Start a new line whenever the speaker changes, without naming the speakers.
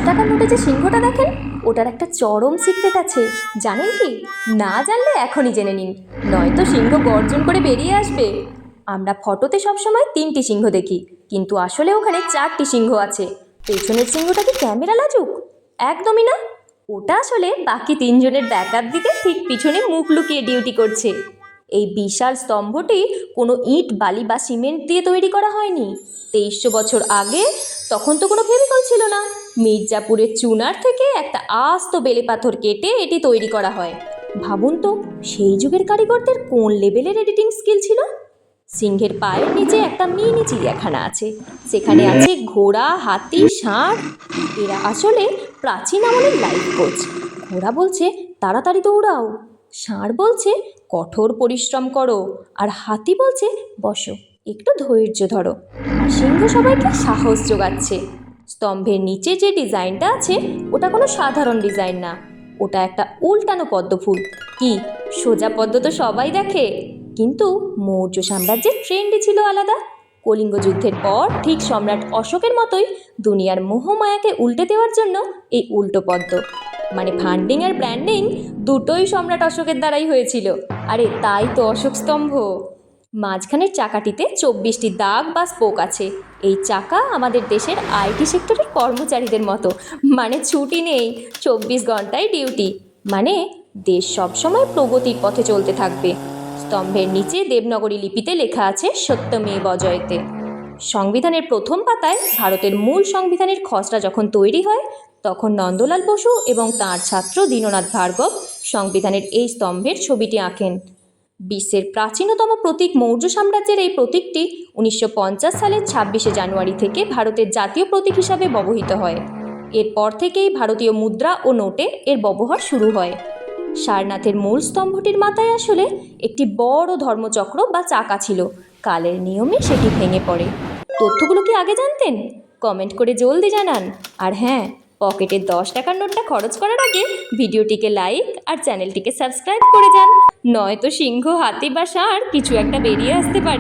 টাকার নোটে যে সিংহটা দেখেন, ওটার একটা চরম সিক্রেট আছে, জানেন কি? না জানলে এখনই জেনে নিন, নয়তো সিংহ গর্জন করে বেরিয়ে আসবে। আমরা ফটোতে সবসময় 3টি সিংহ দেখি, কিন্তু আসলে ওখানে 4টি সিংহ আছে। পেছনের সিংহটা কি ক্যামেরা লাজুক? একদমই না। ওটা আসলে বাকি 3জনের ব্যাকআপ দিতে ঠিক পিছনে মুখ লুকিয়ে ডিউটি করছে। এই বিশাল স্তম্ভটি কোনো ইট, বালি বা সিমেন্ট দিয়ে তৈরি করা হয়নি। 2300 বছর আগে, তখন তো কোনো ফেভিকল ছিল না, মির্জাপুরের চুনার থেকে একটা আস্ত বেলে পাথর কেটে এটি তৈরি করা হয়। ভাবুন তো, সেই যুগের কারিগরদের কোন লেভেলের এডিটিং স্কিল ছিল। সিংহের পায়ের নিচে একটা মিনি চিড়িয়াখানা আছে। সেখানে আছে ঘোড়া, হাতি, ষাঁড়। এরা আসলে প্রাচীন আমলের লাইফ কোচ। ঘোড়া বলছে তাড়াতাড়ি দৌড়াও, ষাঁড় বলছে কঠোর পরিশ্রম করো, আর হাতি বলছে বসো, একটু ধৈর্য ধরো। আর সিংহ সবাইকে সাহস যোগাচ্ছে। স্তম্ভের নিচে যে ডিজাইনটা আছে, ওটা কোনো সাধারণ ডিজাইন না, ওটা একটা উল্টানো পদ্ম ফুল। কি, সোজা পদ্ম তো সবাই দেখে, কিন্তু মৌর্য সাম্রাজ্যের ট্রেন্ডই ছিল আলাদা। কলিঙ্গ যুদ্ধের পর ঠিক সম্রাট অশোকের মতোই দুনিয়ার মোহমায়াকে উল্টে দেওয়ার জন্য এই উল্টো পদ্ম, মানে ফান্ডিং আর ব্র্যান্ডিং, দুটোই সম্রাট অশোকের দ্বারাই হয়েছিল। আরে তাই তো অশোক স্তম্ভ। মাঝখানের চাকাটিতে 24টি দাগ বা স্পোক আছে। এই চাকা আমাদের দেশের আইটি সেক্টরের কর্মচারীদের মতো, মানে ছুটি নেই, 24 ঘন্টায় ডিউটি। মানে দেশ সবসময় প্রগতির পথে চলতে থাকবে। স্তম্ভের নিচে দেবনাগরী লিপিতে লেখা আছে সত্যমেব জয়তে। সংবিধানের প্রথম পাতায় ভারতের মূল সংবিধানের খসড়া যখন তৈরি হয়, তখন নন্দলাল বসু এবং তাঁর ছাত্র দীননাথ ভার্গব সংবিধানের এই স্তম্ভের ছবিটি আঁকেন। বিশ্বের প্রাচীনতম প্রতীক মৌর্য সাম্রাজ্যের এই প্রতীকটি 1950 সালের 26শে জানুয়ারি থেকে ভারতের জাতীয় প্রতীক হিসাবে ব্যবহৃত হয়। এরপর থেকেই ভারতীয় মুদ্রা ও নোটে এর ব্যবহার শুরু হয়। সারনাথের মূল স্তম্ভটির মাথায় আসলে একটি বড় ধর্মচক্র বা চাকা ছিল। কালের নিয়মে সেটি ভেঙে পড়ে। তথ্যগুলো কি আগে জানতেন? কমেন্ট করে জলদি জানান। আর হ্যাঁ, পকেটের 10 টাকার নোটটা খরচ করার আগে ভিডিওটিকে লাইক আর চ্যানেলটিকে সাবস্ক্রাইব করে যান, নয়তো সিংহ, হাতি বা ষাঁড় কিছু একটা বেরিয়ে আসতে পারে।